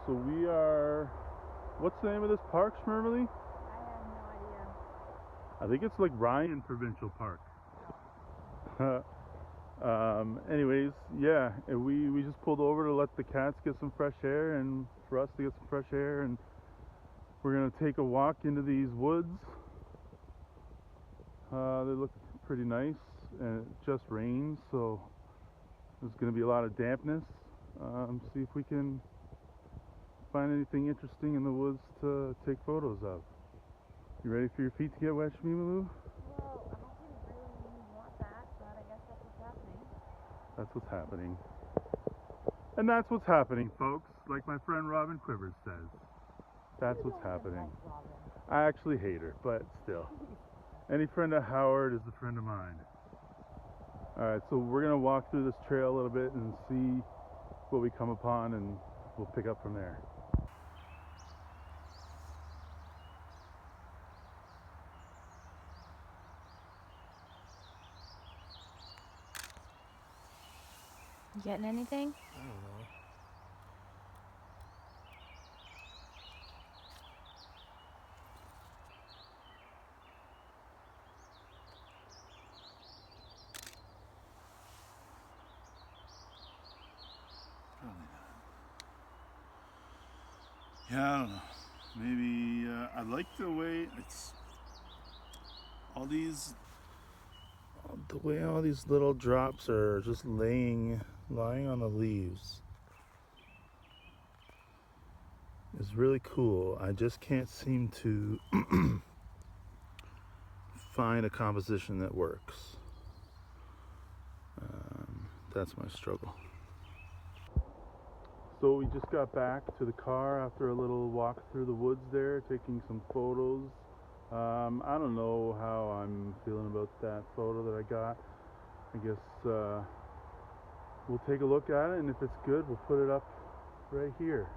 So we are, what's the name of this park, Schmermely? I have no idea. I think it's like Ryan Provincial Park. Anyways, yeah, we just pulled over to let the cats get some fresh air and for us to get some fresh air, and we're gonna take a walk into these woods. They look pretty nice, and it just rained, so there's gonna be a lot of dampness. See if we can find anything interesting in the woods to take photos of. You ready for your feet to get wet, Shmimalu? Well, I don't really want that, but I guess that's what's happening. That's what's happening. And that's what's happening, folks. Like my friend Robin Quivers says. That's what's happening. Like Robin. I actually hate her, but still. Any friend of Howard is a friend of mine. Alright, so we're going to walk through this trail a little bit and see what we come upon, and we'll pick up from there. You getting anything? I don't know. Probably not. Yeah, I don't know. Maybe I like the way it's the way all these little drops are just lying on the leaves. It's really cool. I just can't seem to find a composition that works. That's my struggle. So we just got back to the car after a little walk through the woods there, taking some photos. I don't know how I'm feeling about that photo that I got. I guess we'll take a look at it, and if it's good, we'll put it up right here.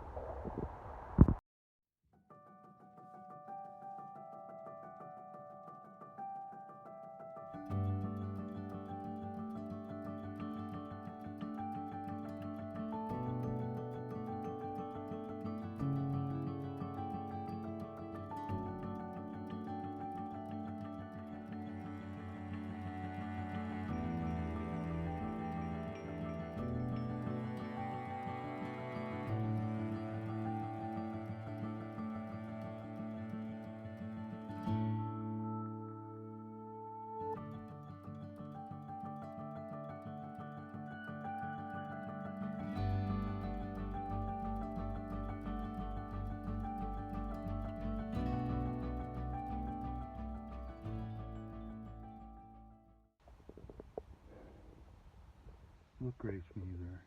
Look great, Schmeezer.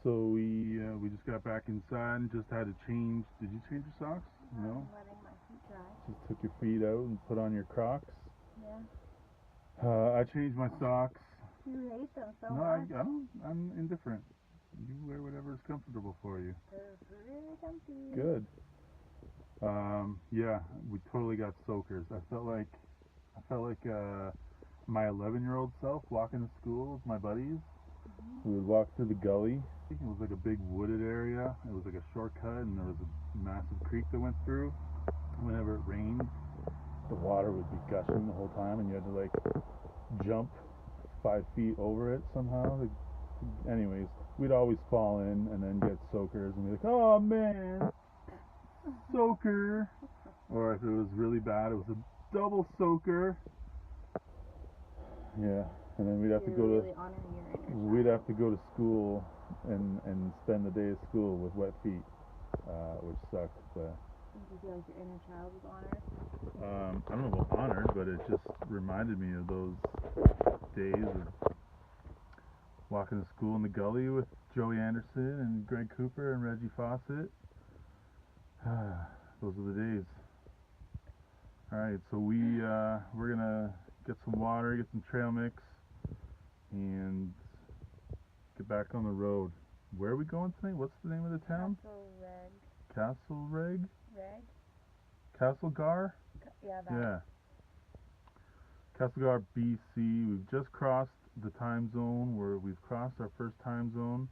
So we just got back inside and just had to change. Did you change your socks? No. I'm letting my feet dry. Just took your feet out and put on your Crocs. Yeah. I changed my socks. You hate them so No, much. I don't. I'm indifferent. You wear whatever is comfortable for you. They're really comfy. Good. Yeah, we totally got soakers. I felt like my 11-year-old self walking to school with my buddies. We would walk through the gully. It was like a big wooded area. It was like a shortcut, and there was a massive creek that went through. Whenever it rained, the water would be gushing the whole time, and you had to like jump 5 feet over it somehow. Anyways, we'd always fall in and then get soakers, and be like, "Oh man, soaker!" Or if it was really bad, it was a double soaker. Yeah, and then we'd have to go really to honoring your inner we'd child. have to go to school and spend the day of school with wet feet, which sucked. But Did you feel like your inner child was honored? I don't know about honored, but it just reminded me of those days of walking to school in the gully with Joey Anderson and Greg Cooper and Reggie Fawcett. Those are the days. All right, so we're gonna get some water, get some trail mix, and get back on the road. Where are we going tonight? What's the name of the town? Castlegar. Castlegar? Yeah, that. Yeah. Castlegar, BC. We've just crossed the time zone, where we've crossed our first time zone.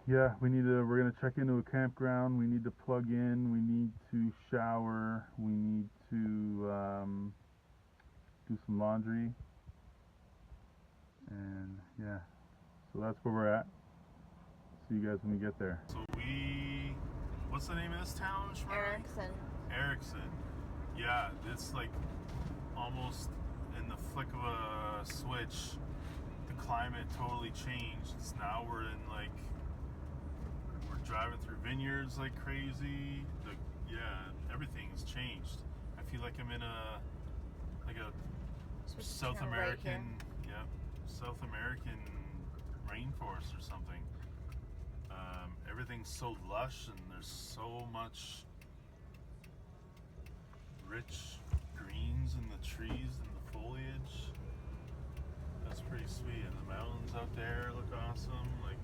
yeah, we're gonna check into a campground. We need to plug in. We need to shower. We need to do some laundry. And yeah, so that's where we're at. See you guys when we get there. So what's the name of this town? Erickson. Erickson. Yeah, it's like almost in the flick of a switch, the climate totally changed. Now we're driving through vineyards like crazy. Everything's changed. I feel like I'm in a South American, South American rainforest or something. Everything's so lush and there's so much rich greens in the trees and the foliage. That's pretty sweet. And the mountains out there look awesome. Like,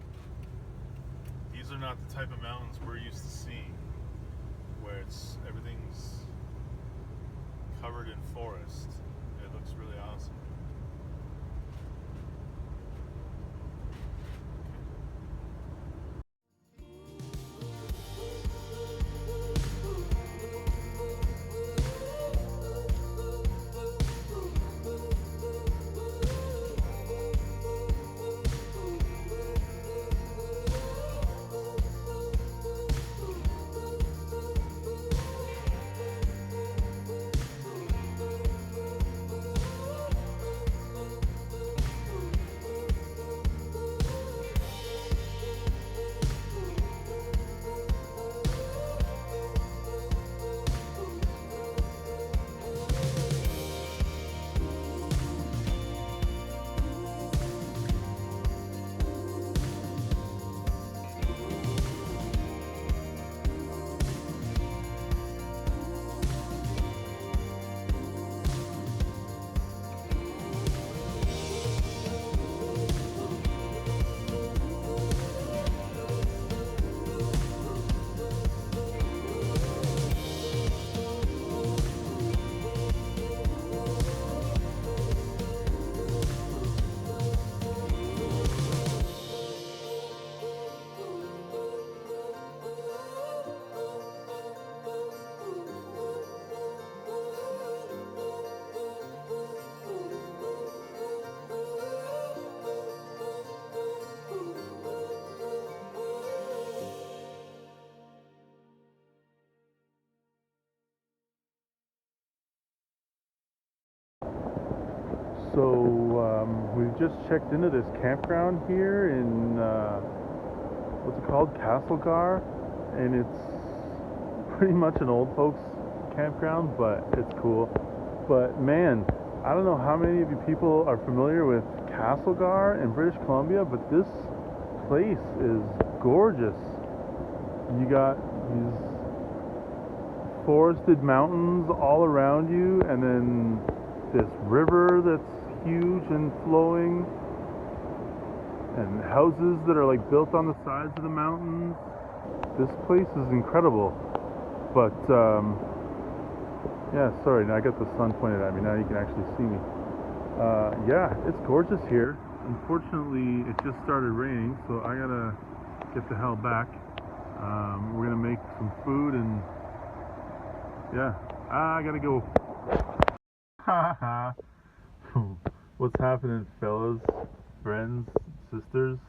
these are not the type of mountains we're used to seeing, where everything's covered in forest. It looks really awesome. So we've just checked into this campground here in what's it called, Castlegar, and it's pretty much an old folks campground, but it's cool. But man, I don't know how many of you people are familiar with Castlegar in British Columbia, but this place is gorgeous. You got these forested mountains all around you, and then this river that's huge and flowing, and houses that are like built on the sides of the mountains. This place is incredible. But yeah, sorry, now I got the sun pointed at me. Now you can actually see me. Yeah, it's gorgeous here. Unfortunately, it just started raining, so I gotta get the hell back. We're gonna make some food, and yeah, I gotta go. What's happening, fellas, friends, sisters?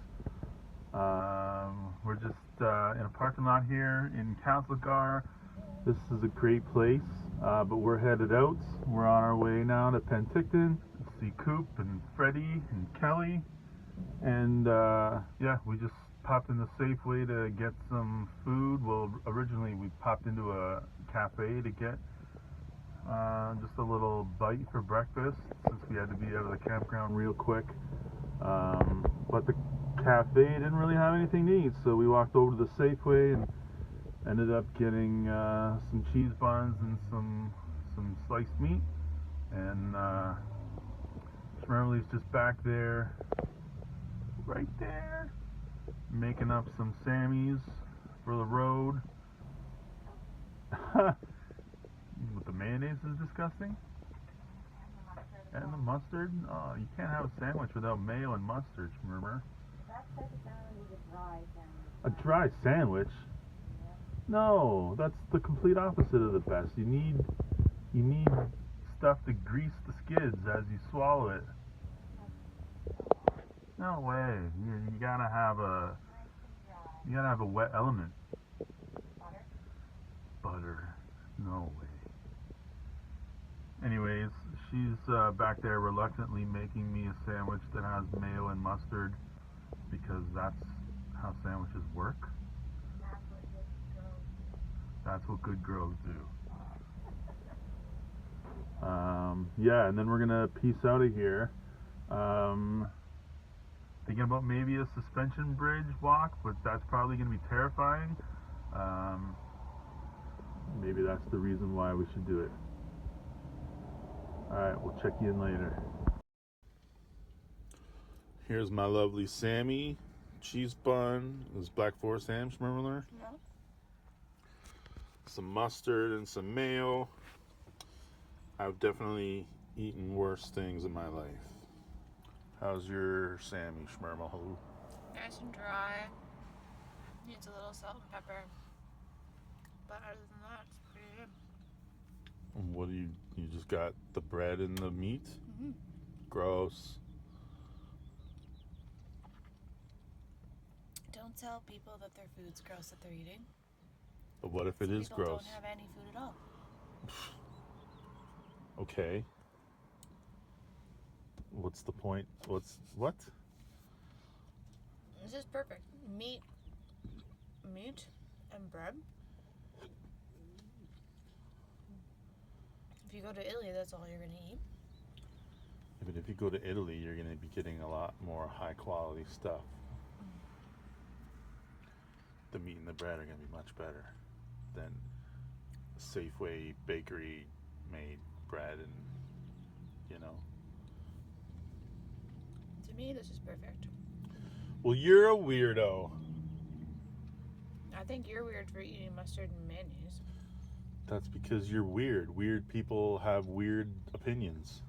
We're just in a parking lot here in Castlegar. This is a great place, but we're headed out. We're on our way now to Penticton to see Coop and Freddie and Kelly. And yeah, we just popped in the Safeway to get some food. Well, originally we popped into a cafe to get just a little bite for breakfast, since we had to be out of the campground real quick. But the cafe didn't really have anything to eat, so we walked over to the Safeway and ended up getting some cheese buns and some sliced meat. And Shmerly's just back there, right there, making up some Sammies for the road. With the mayonnaise is disgusting. And the mustard? Oh, you can't have a sandwich without mayo and mustard, remember? That type of salmon is a dry salmon. A dry sandwich? No, that's the complete opposite of the best. You need stuff to grease the skids as you swallow it. No way. You gotta have a wet element. Butter. No way. Anyways, she's back there reluctantly making me a sandwich that has mayo and mustard because that's how sandwiches work. That's what good girls do. Yeah, and then we're gonna peace out of here. Thinking about maybe a suspension bridge walk, but that's probably gonna be terrifying. Maybe that's the reason why we should do it. Alright, we'll check you in later. Here's my lovely Sammy cheese bun. This Black Forest ham schmurmler. No. Some mustard and some mayo. I've definitely eaten worse things in my life. How's your Sammy schmurmel? Nice and dry. Needs a little salt and pepper. But other than that, it's pretty good. And what do you just got the bread and the meat? Mm-hmm. Gross. Don't tell people that their food's gross that they're eating. But what if it is People gross? don't have any food at all. Okay. What's the point? What? This is perfect. Meat and bread. If you go to Italy, that's all you're going to eat. Yeah, but if you go to Italy, you're going to be getting a lot more high quality stuff. The meat and the bread are going to be much better than Safeway bakery made bread, and To me, this is perfect. Well, you're a weirdo. I think you're weird for eating mustard and mayonnaise. That's because you're weird. Weird people have weird opinions.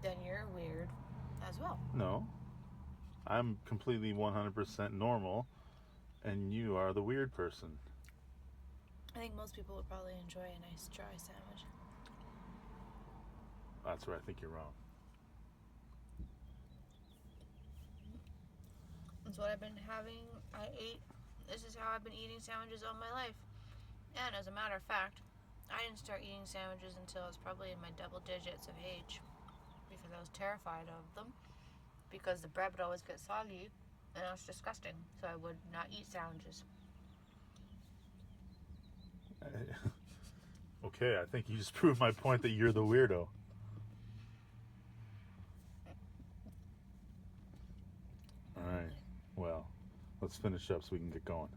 Then you're weird as well. No. I'm completely 100% normal, and you are the weird person. I think most people would probably enjoy a nice dry sandwich. That's where I think you're wrong. That's what I've been having. This is how I've been eating sandwiches all my life. And as a matter of fact, I didn't start eating sandwiches until I was probably in my double digits of age, because I was terrified of them, because the bread would always get soggy and it was disgusting, so I would not eat sandwiches. Okay, I think you just proved my point that you're the weirdo. Alright, well, let's finish up so we can get going.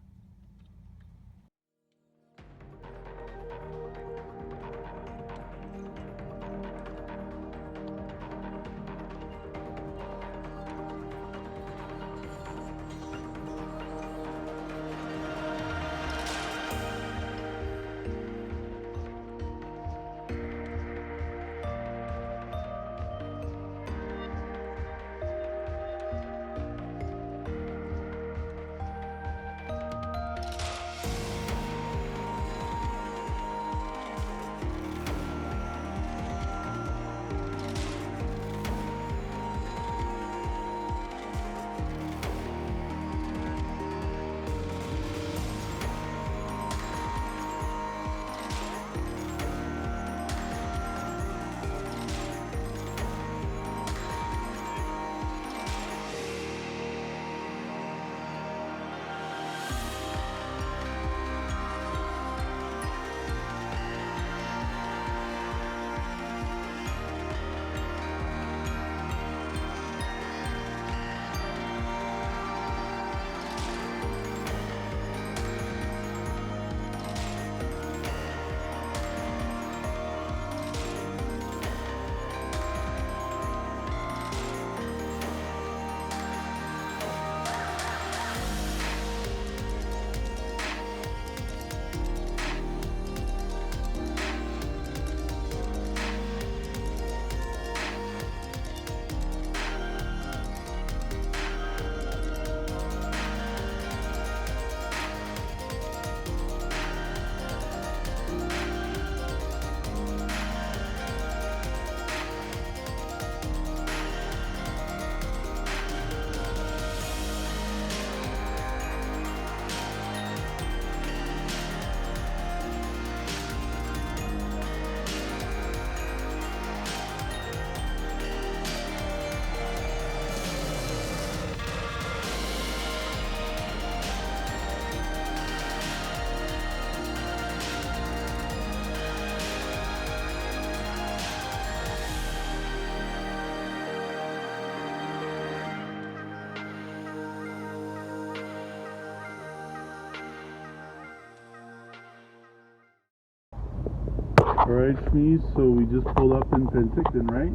Alright, Shmi, so we just pulled up in Penticton, right?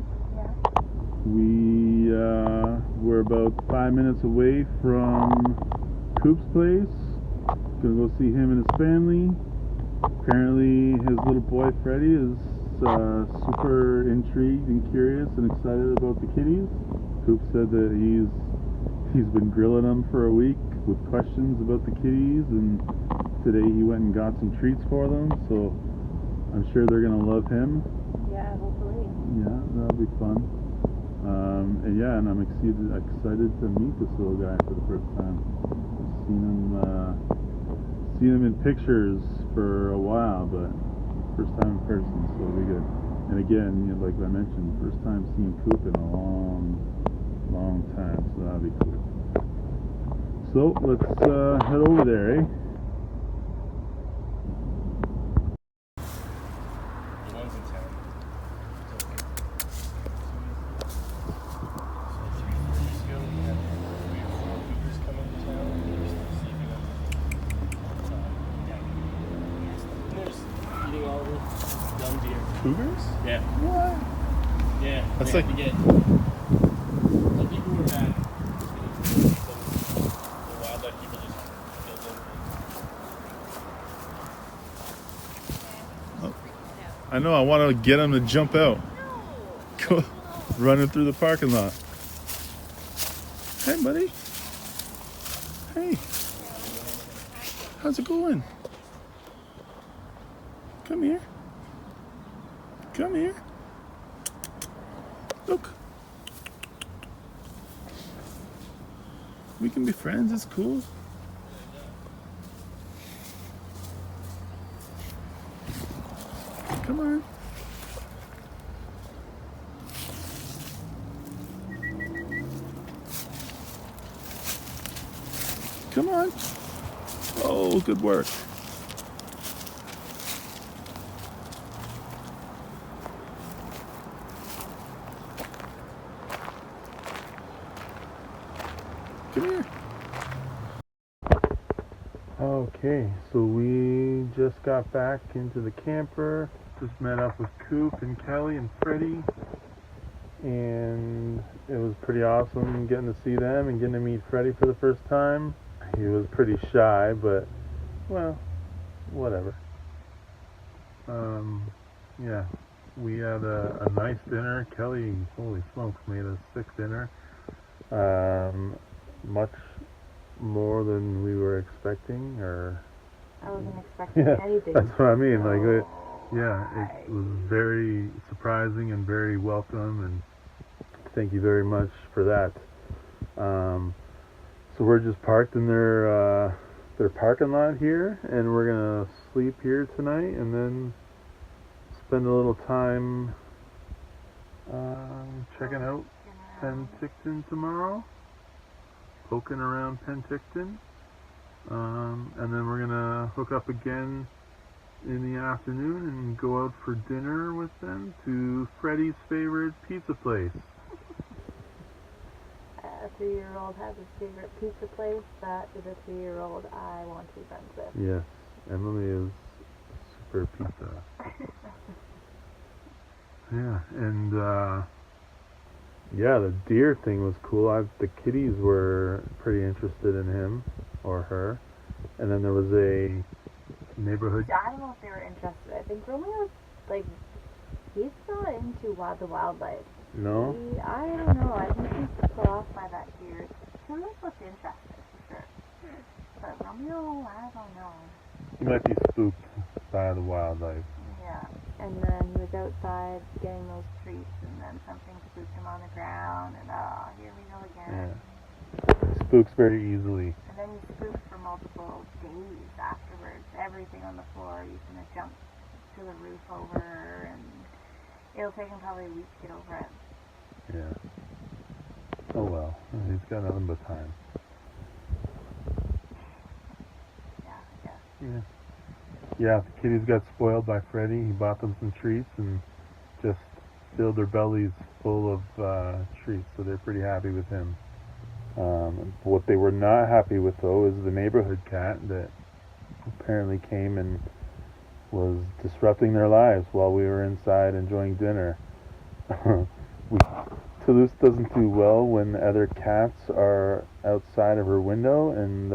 Yeah. We're about 5 minutes away from Coop's place. Gonna go see him and his family. Apparently his little boy Freddie is super intrigued and curious and excited about the kitties. Coop said that he's been grilling them for a week with questions about the kitties, and today he went and got some treats for them, so I'm sure they're gonna love him. Yeah, hopefully. Yeah, that'll be fun. And I'm excited to meet this little guy for the first time. I've seen him in pictures for a while, but first time in person, so it'll be good. And again, like I mentioned, first time seeing Coop in a long time, so that'll be cool. So let's head over there, eh? The ones in town. So 3 years ago, we had 3 or 4 cougars come into town. They were still sleeping on the deck. And they're just eating all the young deer. Cougars? Yeah. What? Yeah. That's they like- have to get the people who are bad. The wildlife people just killed them. I know, I want to get him to jump out. Go running through the parking lot. Hey, buddy. Hey. How's it going? Come here. Come here. Look. We can be friends, it's cool. Come on. Come on. Oh, good work. Come here. Okay, so we just got back into the camper. Just met up with Coop and Kelly and Freddie, and it was pretty awesome getting to see them and getting to meet Freddie for the first time. He was pretty shy, but well, whatever. Yeah, we had a nice dinner. Kelly, holy smokes, made a sick dinner. Much more than we were expecting, or I wasn't expecting yeah, anything. that's what I mean. Like, So it was very surprising and very welcome, and thank you very much for that. So we're just parked in their parking lot here, and we're gonna sleep here tonight, and then spend a little time checking out Penticton tomorrow, poking around Penticton, and then we're gonna hook up again in the afternoon and go out for dinner with them to Freddie's favorite pizza place. a 3-year-old has his favorite pizza place. That is a 3-year-old I want to be friends with. Yes, Emily is super pizza. Yeah, and yeah, the deer thing was cool. The kitties were pretty interested in him or her, and then there was a neighborhood. I don't know if they were interested. I think Romeo, like, he's not into the wildlife. No, I don't know. I think he's put off by that deer. He looks interested for sure. But Romeo, I don't know. he might be spooked by the wildlife. Yeah. And then he was outside getting those treats, and then something spooked him on the ground, and here we go again. Yeah, spooks very easily. And then he spooked for multiple days afterwards. Everything on the floor, he's gonna jump to the roof over, and it'll take him probably a week to get over it. Yeah. Oh well, he's got nothing but time. Yeah, I guess. Yeah. Yeah, the kitties got spoiled by Freddie. He bought them some treats and just filled their bellies full of treats, so they're pretty happy with him. What they were not happy with, though, is the neighborhood cat that apparently came and was disrupting their lives while we were inside enjoying dinner. we, Toulouse doesn't do well when other cats are outside of her window, and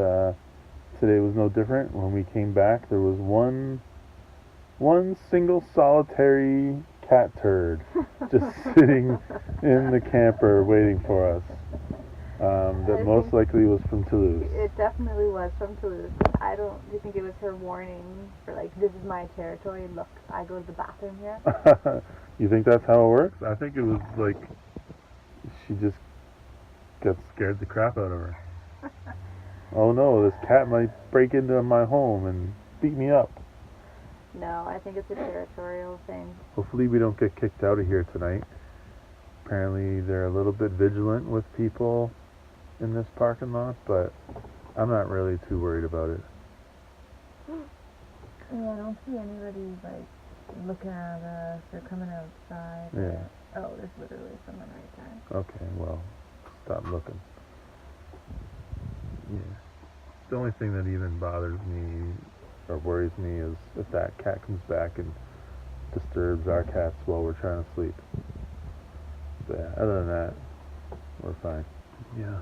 today was no different. When we came back, there was one single solitary cat turd just sitting in the camper waiting for us. That most likely was from Toulouse. It definitely was from Toulouse. Do you think it was her warning for like, this is my territory, look, I go to the bathroom here? You think that's how it works? I think it was like she just got scared the crap out of her. Oh no, this cat might break into my home and beat me up. No, I think it's a territorial thing. Hopefully we don't get kicked out of here tonight. Apparently they're a little bit vigilant with people in this parking lot, but I'm not really too worried about it. Yeah, I don't see anybody like looking at us or coming outside. Yeah. Oh, there's literally someone right there. Okay, well, stop looking. Yeah. The only thing that even bothers me or worries me is if that cat comes back and disturbs our cats while we're trying to sleep. But yeah, other than that, we're fine. Yeah.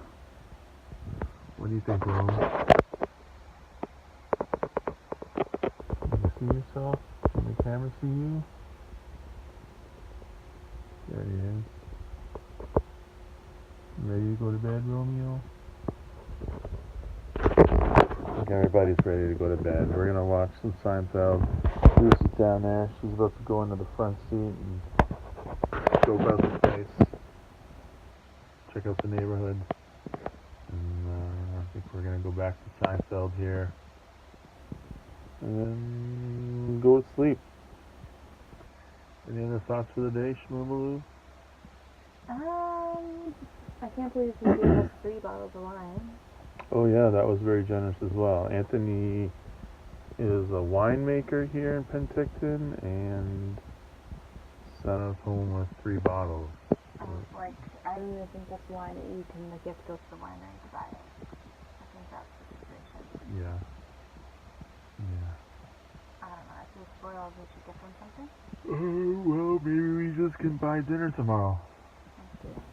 What do you think, Rome? Can you see yourself? Can the camera see you? There he is. Ready to go to bed, Romeo? I think everybody's ready to go to bed. We're gonna watch some Seinfeld. Lucy's down there. She's about to go into the front seat and go about the place. Check out the neighborhood. And I think we're gonna go back to Seinfeld here. And then go to sleep. Any other thoughts for the day, Shmoomaloo? I can't believe he gave us 3 bottles of wine. Oh yeah, that was very generous as well. Anthony is a winemaker here in Penticton and sent us home with 3 bottles. I don't even think that's wine that you can give to the winery to buy it. I think that's the situation. Yeah. Yeah. I don't know, if you're spoiled, we should get them something. Well, maybe we just can buy dinner tomorrow.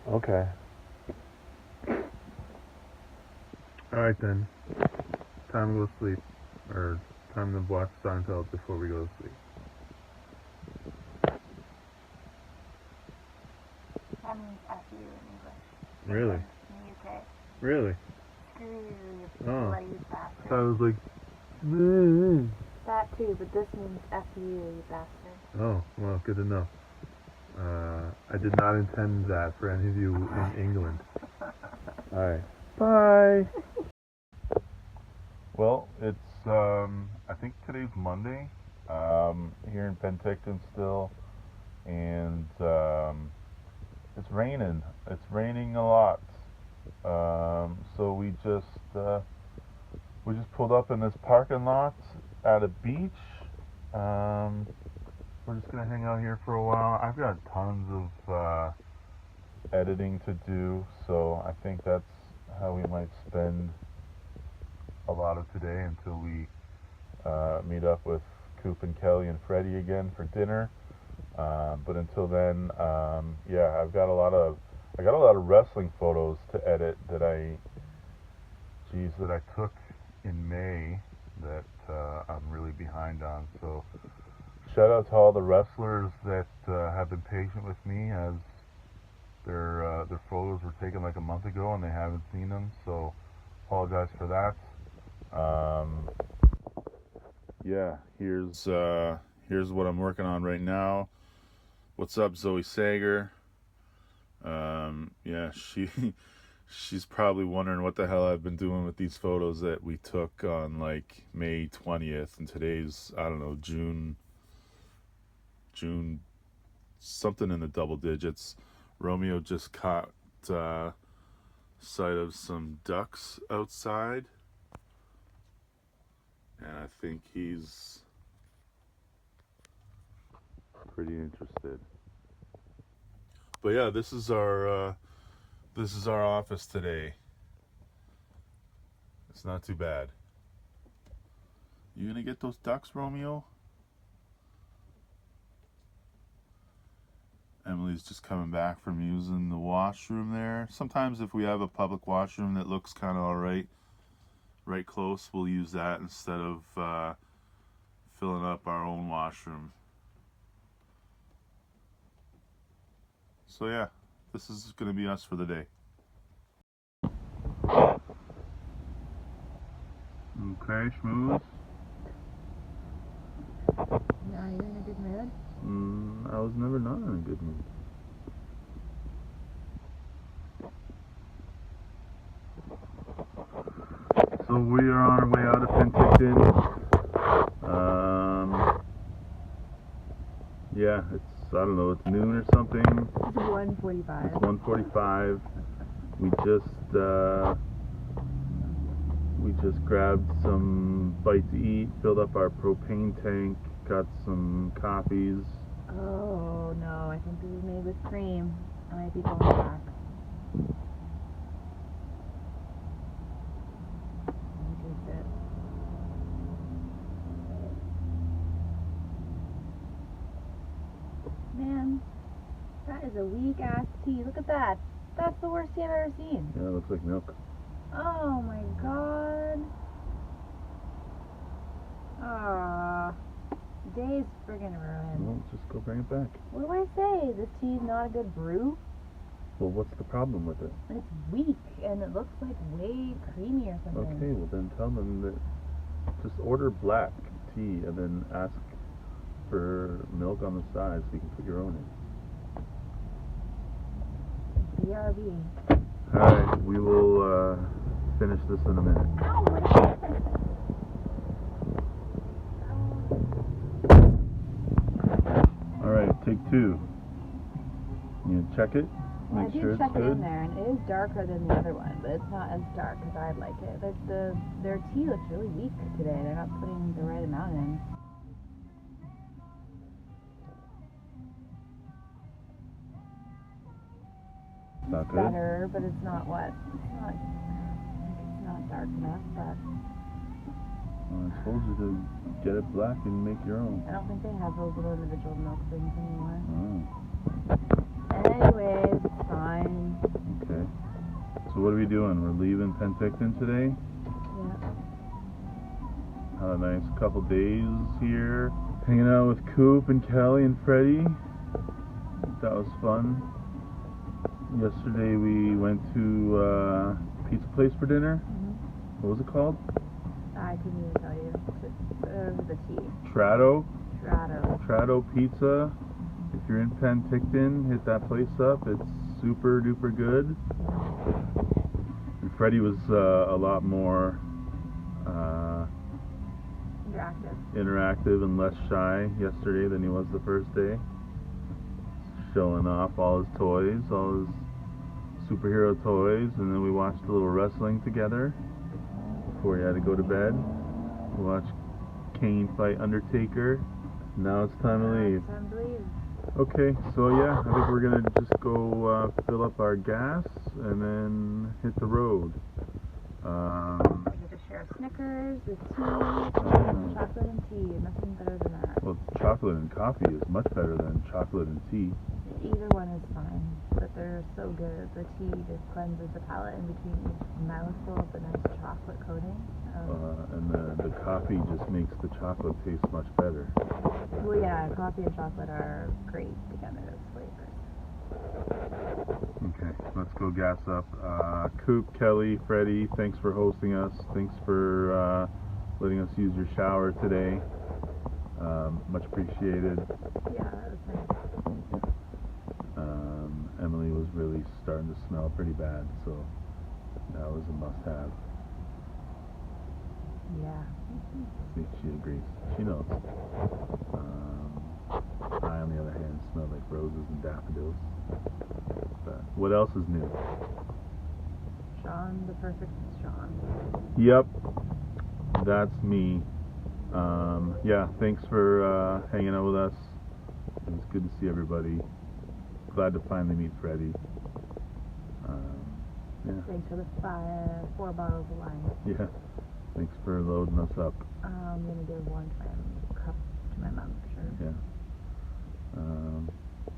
Okay. Alright then. Time to go to sleep. Or time to watch Seinfeld before we go to sleep. That means F you in English. Really? In the UK. Really? Screw you, you Oh. bloody bastard. I thought it was like... That too, but this means F you bastard. Oh, well, good to know. I did not intend that for any of you in England. Alright. Bye! Well, it's, I think today's Monday, here in Penticton still, and, it's raining. It's raining a lot. So we just pulled up in this parking lot at a beach. We're just gonna hang out here for a while. I've got tons of editing to do, so I think that's how we might spend a lot of today until we meet up with Coop and Kelly and Freddie again for dinner. But until then, yeah, I got a lot of wrestling photos to edit that I took in May that I'm really behind on. So shout out to all the wrestlers that have been patient with me as their photos were taken like a month ago and they haven't seen them. So apologize for that. Yeah, here's what I'm working on right now. What's up, Zoe Sager? Yeah, she's probably wondering what the hell I've been doing with these photos that we took on like May 20th, and today's, I don't know, June something in the double digits. Romeo just caught sight of some ducks outside, and I think he's pretty interested. But yeah, this is our office today. It's not too bad. You gonna get those ducks, Romeo? Emily's just coming back from using the washroom there. Sometimes if we have a public washroom that looks kind of alright, right close, we'll use that instead of filling up our own washroom. So yeah, this is going to be us for the day. Okay, schmooze. Are you in a good mood? I was never not in a good mood. So we are on our way out of Penticton. Yeah, it's, I don't know, it's noon or something. It's 1:45. It's 1:45. We just grabbed some bite to eat, filled up our propane tank, got some coffees. Oh no, I think this is made with cream. I might be going back. Man, that is a weak ass tea. Look at that. That's the worst tea I've ever seen. Yeah, it looks like milk. Oh my god. Ah, day's friggin' ruined. Well, just go bring it back. What do I say? This tea's not a good brew? Well, what's the problem with it? It's weak and it looks like way creamy or something. Okay, well then tell them that just order black tea and then ask for milk on the side so you can put your own in. BRB. Alright, we will finish this in a minute. Ow, what is this? Alright, take two. You check it? I Make did sure it's check it good. in there, and it is darker than the other one, but it's not as dark as I'd like it. Their tea looks really weak today. They're not putting the right amount in. Not It's good? better, but it's not what? It's not dark enough, but Well, I told you to get it black and make your own. I don't think they have those little individual milk things anymore. Oh, Anyways, it's fine. okay. So what are we doing? We're leaving Penticton today? Yeah. Had a nice couple days here. Hanging out with Coop and Kelly and Freddie. That was fun. Yesterday we went to pizza place for dinner. Mm-hmm. What was it called? I couldn't even tell you. It was the tea. Trado. Trado. Trado Pizza. If you're in Penticton, hit that place up. It's super duper good. And Freddie was a lot more interactive and less shy yesterday than he was the first day. Showing off all his toys, all his superhero toys, and then we watched a little wrestling together before he had to go to bed. We watched Kane fight Undertaker. Now it's time to leave. Time to leave. Okay, so yeah, I think we're gonna just go fill up our gas and then hit the road. Get a share of Snickers with tea, chocolate and tea. Nothing better than that. Well, chocolate and coffee is much better than chocolate and tea. Either one is fine, but they're so good. The tea just cleanses the palate in between each mouthful of the nice chocolate coating. And the coffee just makes the chocolate taste much better. Well, yeah, coffee and chocolate are great together as flavors. Okay, let's go gas up. Coop, Kelly, Freddie, thanks for hosting us. Thanks for letting us use your shower today. Much appreciated. Yeah, that was nice. Emily was really starting to smell pretty bad, so that was a must-have. Yeah. See, she agrees. She knows. I, on the other hand, smell like roses and daffodils. But what else is new? Sean, the perfect Sean. Yep, that's me. Yeah, thanks for hanging out with us. It was good to see everybody. Glad to finally meet Freddie. Yeah. Thanks for the 4 bottles of wine. Yeah, thanks for loading us up. I'm going to give one to my cup to my mom for sure.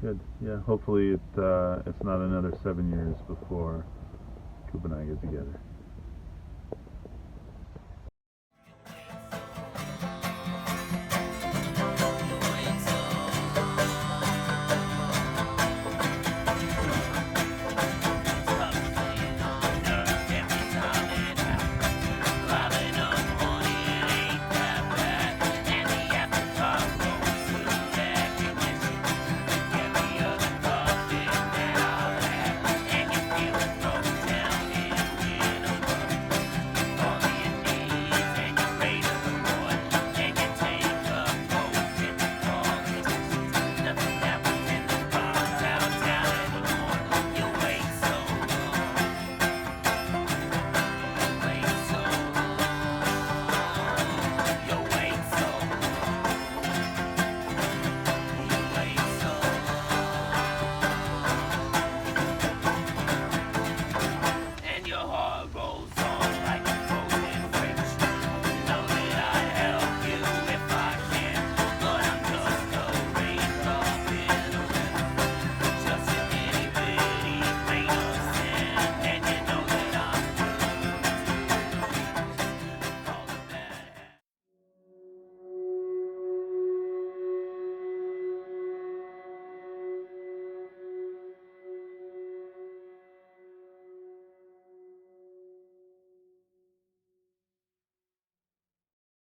Yeah. Good. Yeah. Hopefully it's not another 7 years before Coop and I get together.